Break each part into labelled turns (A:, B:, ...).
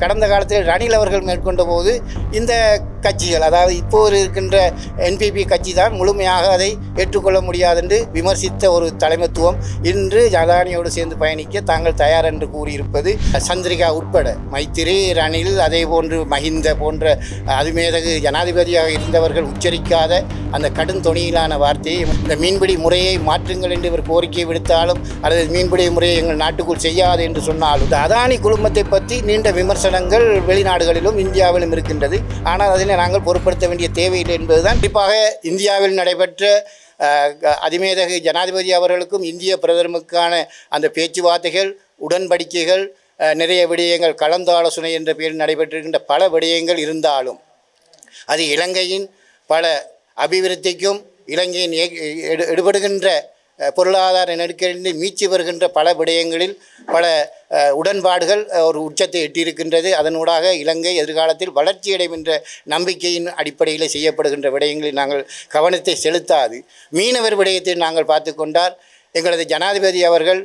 A: கடந்த காலத்தில் ரணில் அவர்கள் மேற்கொண்ட போது இந்த கட்சிகள், அதாவது இப்போது இருக்கின்ற என்பிபி கட்சி தான் முழுமையாக அதை ஏற்றுக்கொள்ள முடியாது என்று விமர்சித்த ஒரு தலைமைத்துவம் இன்று அதானியோடு சேர்ந்து பயணிக்க தாங்கள் தயார் என்று கூறியிருப்பது சந்திரிகா உட்பட மைத்திரி, ரணில், அதே போன்று மஹிந்த போன்ற அதிமேதகு ஜனாதிபதியாக இருந்தவர்கள் உச்சரிக்காத அந்த கடும் தொனியிலான வார்த்தையை, இந்த மீன்பிடி முறையை மாற்றுங்கள் என்று இவர் கோரிக்கை விடுத்தாலும் அல்லது மீன்பிடி முறையை எங்கள் நாட்டுக்குள் செய்யாது என்று சொன்னாலும் இந்த அதானி குழுமத்தை பற்றி நீண்ட விமர்சனங்கள் வெளிநாடுகளிலும் இந்தியாவிலும் இருக்கின்றது. ஆனால் அதில் நாங்கள் பொருட்படுத்த வேண்டிய தேவையில்லை என்பதுதான். குறிப்பாக இந்தியாவில் நடைபெற்ற அதிமேதகு ஜனாதிபதி அவர்களுக்கும் இந்திய பிரதமருக்கான அந்த பேச்சுவார்த்தைகள், உடன்படிக்கைகள், நிறைய விடயங்கள் கலந்தாலோசனை என்ற பெயரில் நடைபெற்றிருக்கின்ற பல விடயங்கள் இருந்தாலும் அது இலங்கையின் பல அபிவிருத்திக்கும் இலங்கையின் எடுபடுகின்ற பொருளாதார நெருக்கடியில் மீட்சி வருகின்ற பல விடயங்களில் பல உடன்பாடுகள் ஒரு உச்சத்தை எட்டியிருக்கின்றது. அதனூடாக இலங்கை எதிர்காலத்தில் வளர்ச்சியடையும் என்ற நம்பிக்கையின் அடிப்படையில் செய்யப்படுகின்ற விடயங்களில் நாங்கள் கவனத்தை செலுத்தாது மீனவர் விடயத்தில் நாங்கள் பார்த்து கொண்டால் எங்களது ஜனாதிபதி அவர்கள்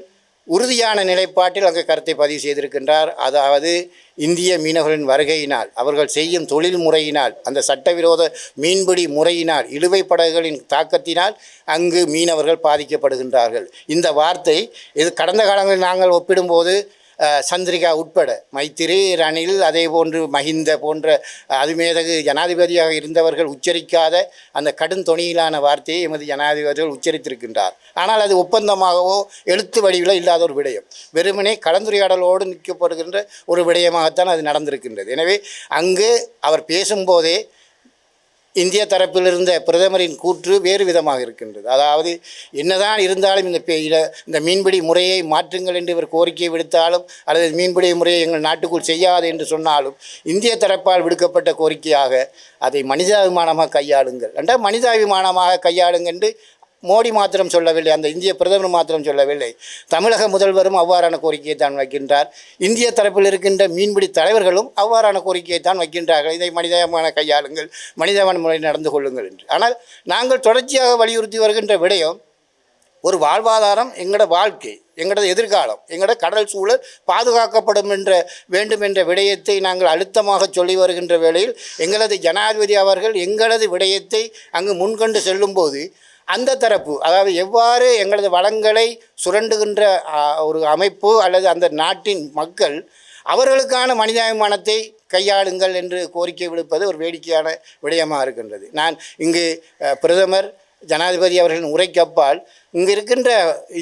A: உறுதியான நிலைப்பாட்டில் அங்கே கருத்தை பதிவு செய்திருக்கின்றார். அதாவது இந்திய மீனவர்களின் வருகையினால், அவர்கள் செய்யும் தொழில் முறையினால், அந்த சட்டவிரோத மீன்பிடி முறையினால், இழுவை படகுகளின் தாக்கத்தினால் அங்கு மீனவர்கள் பாதிக்கப்படுகின்றார்கள். இந்த வார்த்தை இது கடந்த காலங்களில் நாங்கள் ஒப்பிடும்போது சந்திரிகா உட்பட மைத்திரி, ரணில், அதே போன்று மஹிந்த போன்ற அதிமேதகு ஜனாதிபதியாக இருந்தவர்கள் உச்சரிக்காத அந்த கடும் தொனியிலான வார்த்தையை எமது ஜனாதிபதிகள் உச்சரித்திருக்கின்றார். ஆனால் அது ஒப்பந்தமாகவோ எழுத்து வடிவில் இல்லாத ஒரு விடயம், வெறுமனே கலந்துரையாடலோடு நிற்கப்படுகின்ற ஒரு விடயமாகத்தான் அது நடந்திருக்கின்றது. எனவே அங்கு அவர் பேசும்போதே இந்திய தரப்பில் இருந்த பிரதமரின் கூற்று வேறு விதமாக இருக்கின்றது. அதாவது என்னதான் இருந்தாலும் இந்த மீன்பிடி முறையை மாற்றுங்கள் என்று இவர் கோரிக்கை விடுத்தாலும் அல்லது மீன்பிடி முறையை எங்கள் நாட்டுக்குள் செய்யாது என்று சொன்னாலும் இந்திய தரப்பால் விடுக்கப்பட்ட கோரிக்கையாக அதை மனிதாபிமானமாக கையாளுங்கள் என்றால் மனிதாபிமானமாக கையாளுங்கள் என்று மோடி மாத்திரம் சொல்லவில்லை, அந்த இந்திய பிரதமர் மாத்திரம் சொல்லவில்லை, தமிழக முதல்வரும் அவ்வாறான கோரிக்கையை தான் வைக்கின்றார். இந்திய தரப்பில் இருக்கின்ற மீன்பிடி தலைவர்களும் அவ்வாறான கோரிக்கையை தான் வைக்கின்றார்கள். இதை மனிதாபிமான கையாளுங்கள், மனிதாபிமான முறையில் நடந்து கொள்ளுங்கள் என்று. ஆனால் நாங்கள் தொடர்ச்சியாக வலியுறுத்தி வருகின்ற விடயம் ஒரு வாழ்வாதாரம், எங்களோட வாழ்க்கை, எங்களோட எதிர்காலம், எங்களோட கடல் சூழல் பாதுகாக்கப்படும் வேண்டும் என்ற விடயத்தை நாங்கள் அழுத்தமாக சொல்லி வருகின்ற வேளையில் எங்களது ஜனாதிபதி அவர்கள் எங்களது விடயத்தை அங்கு முன்கொண்டு செல்லும்போது அந்த தரப்பு, அதாவது எவ்வாறு எங்களது வளங்களை சுரண்டுகின்ற ஒரு அமைப்பு அல்லது அந்த நாட்டின் மக்கள் அவர்களுக்கான மனிதாபிமானத்தை கையாளுங்கள் என்று கோரிக்கை விடுப்பது ஒரு வேடிக்கையான விடயமாக இருக்கின்றது. நான் இங்கு பிரதமர் ஜனாதிபதி அவர்களின் உரைக்கு அப்பால் இங்கு இருக்கின்ற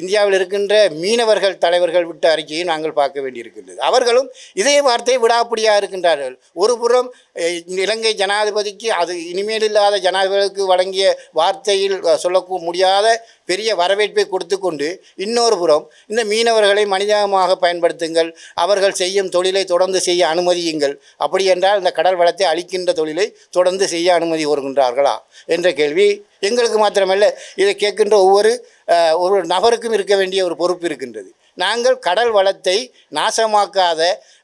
A: இந்தியாவில் இருக்கின்ற மீனவர்கள் தலைவர்கள் விட்ட அறிக்கையை நாங்கள் பார்க்க வேண்டியிருக்கின்றது. அவர்களும் இதே வார்த்தையை விடாப்பிடியாக இருக்கின்றார்கள். ஒரு புறம் இலங்கை ஜனாதிபதிக்கு அது இனிமேல் இல்லாத ஜனாதிபதிக்கு வழங்கிய வார்த்தையில் சொல்ல முடியாத பெரிய வரவேற்பை கொடுத்து கொண்டு, இன்னொரு புறம் இந்த மீனவர்களை மனிதமாக பயன்படுத்துங்கள், அவர்கள் செய்யும் தொழிலை தொடர்ந்து செய்ய அனுமதியுங்கள், அப்படி என்றால் இந்த கடல் வளத்தை அளிக்கின்ற தொழிலை தொடர்ந்து செய்ய அனுமதி வருகின்றார்களா என்ற கேள்வி எங்களுக்கு மாத்திரமல்ல, இதை கேட்கின்ற ஒரு நபருக்கும் இருக்க வேண்டிய ஒரு பொறுப்பு இருக்கின்றது. நாங்கள் கடல் வளத்தை நாசமாக்காத,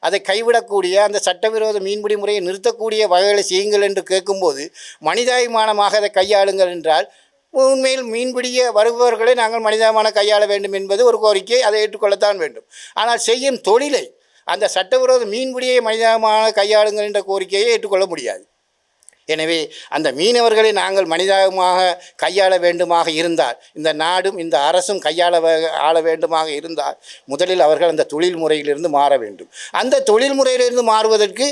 A: அதை கைவிடக்கூடிய, அந்த சட்டவிரோத மீன்பிடி முறையை நிறுத்தக்கூடிய வகைகளை செய்யுங்கள் என்று கேட்கும்போது மனிதாபிமானமாக அதை கையாளுங்கள் என்றால் உண்மையில் மீன்பிடிய வருபவர்களை நாங்கள் மனிதாபிமான கையாள வேண்டும் என்பது ஒரு கோரிக்கை, அதை ஏற்றுக்கொள்ளத்தான் வேண்டும். ஆனால் செய்யும் தொழிலை, அந்த சட்டவிரோத மீன்பிடியை மனிதாபிமான கையாளுங்கள் என்ற கோரிக்கையை ஏற்றுக்கொள்ள முடியாது. எனவே அந்த மீனவர்களை நாங்கள் மனிதாபிமாக கையாள வேண்டுமாக இருந்தால், இந்த நாடும் இந்த அரசும் ஆள வேண்டுமாக இருந்தால் முதலில் அவர்கள் அந்த தொழில் முறையிலிருந்து மாற வேண்டும். அந்த தொழில் முறையிலிருந்து மாறுவதற்கு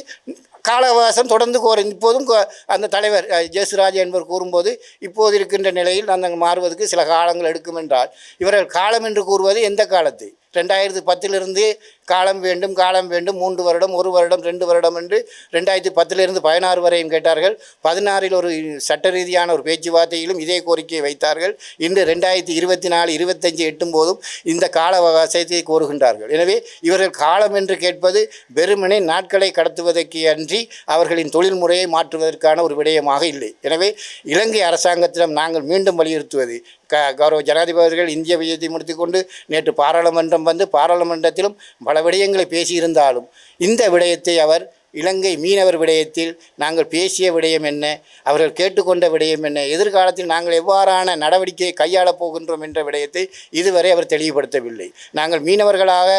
A: கால அவகாசம் தொடர்ந்து இப்போதும் அந்த தலைவர் ஜேசுராஜ் என்பவர் கூறும்போது இப்போது இருக்கின்ற நிலையில் அந்த மாறுவதற்கு சில காலங்கள் எடுக்கும் என்றால், இவர்கள் காலம் என்று கூறுவது எந்த காலத்தை? 2010 காலம் வேண்டும் 3 வருடம் 1 வருடம் 2 வருடம் என்று 2010 16 வரையும் கேட்டார்கள். 16 ஒரு சட்ட ரீதியான ஒரு பேச்சுவார்த்தையிலும் இதே கோரிக்கையை வைத்தார்கள். இன்று 2024 25 எட்டும் போதும் இந்த கால அவகாசத்தை கோருகின்றார்கள். எனவே இவர்கள் காலம் என்று கேட்பது வெறுமனே நாட்களை கடத்துவதற்கு அன்றி அவர்களின் தொழில் முறையை மாற்றுவதற்கான ஒரு விடயமாக இல்லை. எனவே இலங்கை அரசாங்கத்திடம் நாங்கள் மீண்டும் வலியுறுத்துவது, கௌரவ ஜனாதிபதிகள் இந்திய விஜயத்தை முடித்துக்கொண்டு நேற்று பாராளுமன்றம் வந்து பாராளுமன்றத்திலும் பல விடயங்களை பேசியிருந்தாலும் இந்த விடயத்தை அவர் இலங்கை மீனவர் விடயத்தில் நாங்கள் பேசிய விடயம் என்ன, அவர்கள் கேட்டுக்கொண்ட விடயம் என்ன, எதிர்காலத்தில் நாங்கள் எவ்வாறான நடவடிக்கையை கையாளப் போகின்றோம் என்ற விடயத்தை இதுவரை அவர் தெளிவுபடுத்தவில்லை. நாங்கள் மீனவர்களாக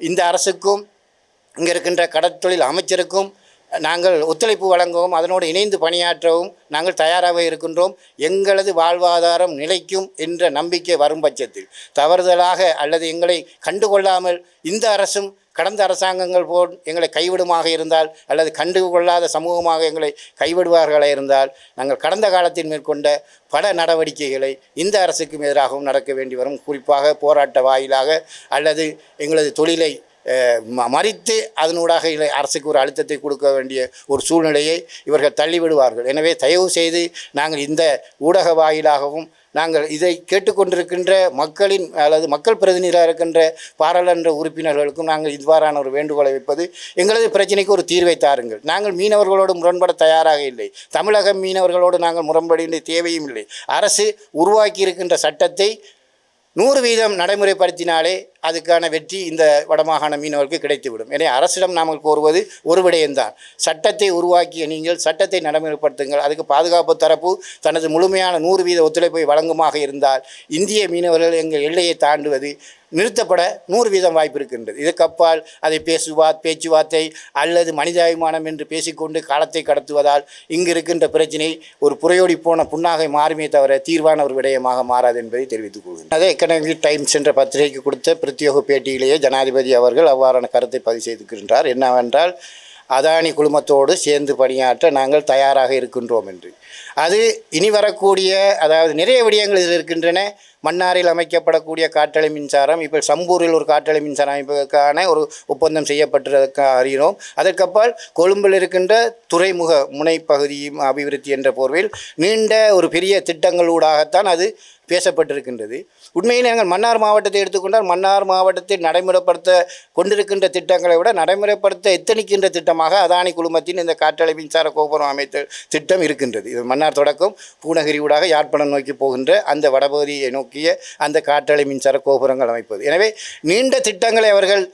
A: இந்த அரசுக்கும் இங்கே இருக்கின்ற கடற்தொழில் அமைச்சருக்கும் நாங்கள் ஒத்துழைப்பு வழங்கவும் அதனோடு இணைந்து பணியாற்றவும் நாங்கள் தயாராக இருக்கின்றோம். எங்களது வாழ்வாதாரம் நிலைக்கும் என்ற நம்பிக்கை வரும் பட்சத்தில் தவறுதலாக அல்லது எங்களை கண்டுகொள்ளாமல் இந்த அரசும் கடந்த அரசாங்கங்கள் போல் எங்களை கைவிடுமாக இருந்தால் அல்லது கண்டுகொள்ளாத சமூகமாக எங்களை கைவிடுவார்களாக இருந்தால் நாங்கள் கடந்த காலத்தில் மேற்கொண்ட பல நடவடிக்கைகளை இந்த அரசுக்கும் எதிராகவும் நடக்க வேண்டி வரும். குறிப்பாக போராட்ட வாயிலாக அல்லது எங்களது தொழிலை மறித்து அதனூடாக அரசுக்கு ஒரு அழுத்தத்தை கொடுக்க வேண்டிய ஒரு சூழ்நிலையை இவர்கள் தள்ளிவிடுவார்கள். எனவே தயவு செய்து நாங்கள் இந்த ஊடக வாயிலாகவும் நாங்கள் இதை கேட்டுக்கொண்டிருக்கின்ற மக்களின் அல்லது மக்கள் பிரதிநிதியாக இருக்கின்ற பாராளுமன்ற உறுப்பினர்களுக்கும் நாங்கள் இவ்வாறான ஒரு வேண்டுகோளை வைப்பது, எங்களது பிரச்சனைக்கு ஒரு தீர்வை தாருங்கள். நாங்கள் மீனவர்களோடு முரண்பட தயாராக இல்லை. தமிழக மீனவர்களோடு நாங்கள் முரண்பட தேவையும் இல்லை. அரசு உருவாக்கி இருக்கின்ற சட்டத்தை 100% நடைமுறைப்படுத்தினாலே அதுக்கான வெற்றி இந்த வடமாகாண மீனவர்களுக்கு கிடைத்துவிடும். எனவே அரசிடம் நாங்கள் கோருவது ஒரு விடயம்தான். சட்டத்தை உருவாக்கிய நீங்கள் சட்டத்தை நடைமுறைப்படுத்துங்கள். அதுக்கு பாதுகாப்பு தரப்பு தனது முழுமையான 100% ஒத்துழைப்பை வழங்குமாக இருந்தால் இந்திய மீனவர்கள் எங்கள் எல்லையை தாண்டுவது நிறுத்தப்பட 100% வாய்ப்பு இருக்கின்றது. இதுக்கு அப்பால் அதை பேச்சுவார்த்தை அல்லது மனிதாபிமானம் என்று பேசிக்கொண்டு காலத்தை கடத்துவதால் இங்கு இருக்கின்ற பிரச்சினை ஒரு புறையோடி போன புண்ணாகை மாறுமே தவிர தீர்வான ஒரு விடயமாக மாறாது என்பதை தெரிவித்துக் கொள்கிறேன். அதே எக்கனாமிக் டைம்ஸ் என்ற பத்திரிகைக்கு கொடுத்த பிரத்யேக பேட்டியிலேயே ஜனாதிபதி அவர்கள் அவ்வாறான கருத்தை பதிவு செய்திருக்கின்றார். என்னவென்றால், அதானி குழுமத்தோடு சேர்ந்து பணியாற்ற நாங்கள் தயாராக இருக்கின்றோம் என்று. அது இனி வரக்கூடிய, அதாவது நிறைய விடயங்கள் இதில் இருக்கின்றன. மன்னாரில் அமைக்கப்படக்கூடிய காற்றலை மின்சாரம், இப்போ சம்பூரில் ஒரு காற்றலை மின்சாரம் அமைப்பதற்கான ஒரு ஒப்பந்தம் செய்யப்பட்டிருக்க அறிகிறோம். அதற்கப்பால் கொழும்பில் இருக்கின்ற துறைமுக முனைப்பகுதி அபிவிருத்தி என்ற போர்வையில் நீண்ட ஒரு பெரிய திட்டங்களூடாகத்தான் அது பேசப்பட்டிருக்கின்றது. உண்மையில் நாங்கள் மன்னார் மாவட்டத்தை எடுத்துக்கொண்டால் மன்னார் மாவட்டத்தில் நடைமுறைப்படுத்த கொண்டிருக்கின்ற திட்டங்களை விட நடைமுறைப்படுத்த எத்தனிக்கின்ற திட்டமாக அதானி குழுமத்தின் இந்த காற்றலை மின்சார கோபுரம் அமைத்த திட்டம் இருக்கின்றது. இது மன்னார் தொடக்கம் பூநகரி ஊடாக யாழ்ப்பாணம் நோக்கி போகின்ற அந்த வடபகுதியை நோக்கிய அந்த காற்றலை மின்சார கோபுரங்கள் அமைப்பது. எனவே நீண்ட திட்டங்களை அவர்கள்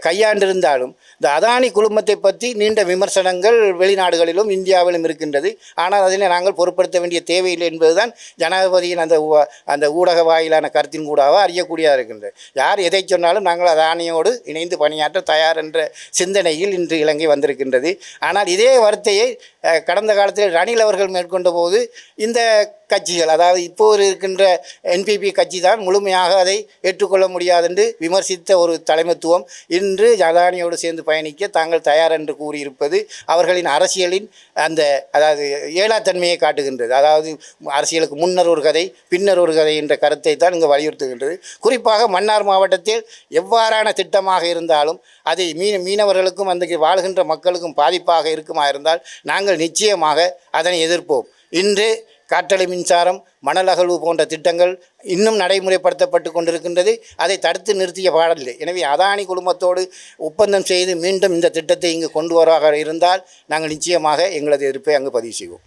A: கையாண்டிருந்தாலும் இந்த அதானி குழுமத்தை பற்றி நீண்ட விமர்சனங்கள் வெளிநாடுகளிலும் இந்தியாவிலும் இருக்கின்றது. ஆனால் அதனை நாங்கள் பொருட்படுத்த வேண்டிய தேவையில்லை என்பதுதான் ஜனாதிபதியின் அந்த ஊடக வாயிலான கருத்தின் கூடாக அறியக்கூடியதாக இருக்கின்றது. யார் எதை சொன்னாலும் நாங்கள் அதானியோடு இணைந்து பணியாற்ற தயார் என்ற சிந்தனையில் இன்று இலங்கை வந்திருக்கின்றது. ஆனால் இதே வார்த்தையை கடந்த காலத்தில் ரணில் அவர்கள் மேற்கொண்ட போது இந்த கட்சிகள், அதாவது இப்போது இருக்கின்ற என்பிபி கட்சி தான் முழுமையாக அதை ஏற்றுக்கொள்ள முடியாது என்று விமர்சித்த ஒரு தலைமைத்துவம் இன்று அதானியோடு சேர்ந்து பயணிக்க தாங்கள் தயார் என்று கூறியிருப்பது அவர்களின் அரசியலின் அதாவது ஏலாத்தன்மையை காட்டுகின்றது. அதாவது அரசியலுக்கு முன்னர் ஒரு கதை பின்னர் ஒரு கதை என்ற கருத்தை தான் இங்கு வலியுறுத்துகின்றது. குறிப்பாக மன்னார் மாவட்டத்தில் எவ்வாறான திட்டமாக இருந்தாலும் அதை மீனவர்களுக்கும் அந்த வாழ்கின்ற மக்களுக்கும் பாதிப்பாக இருக்குமா இருந்தால் நாங்கள் நிச்சயமாக அதனை எதிர்ப்போம். இன்று காற்றலை மின்சாரம், மணல் அகழ்வு போன்ற திட்டங்கள் இன்னும் நடைமுறைப்படுத்தப்பட்டு கொண்டிருக்கின்றது. அதை தடுத்து நிறுத்திய பாடவில்லை. எனவே அதானி குழுமத்தோடு ஒப்பந்தம் செய்து மீண்டும் இந்த திட்டத்தை இங்கு கொண்டு வருவதாக இருந்தால் நாங்கள் நிச்சயமாக எங்களது எதிர்ப்பை அங்கு பதிவு செய்வோம்.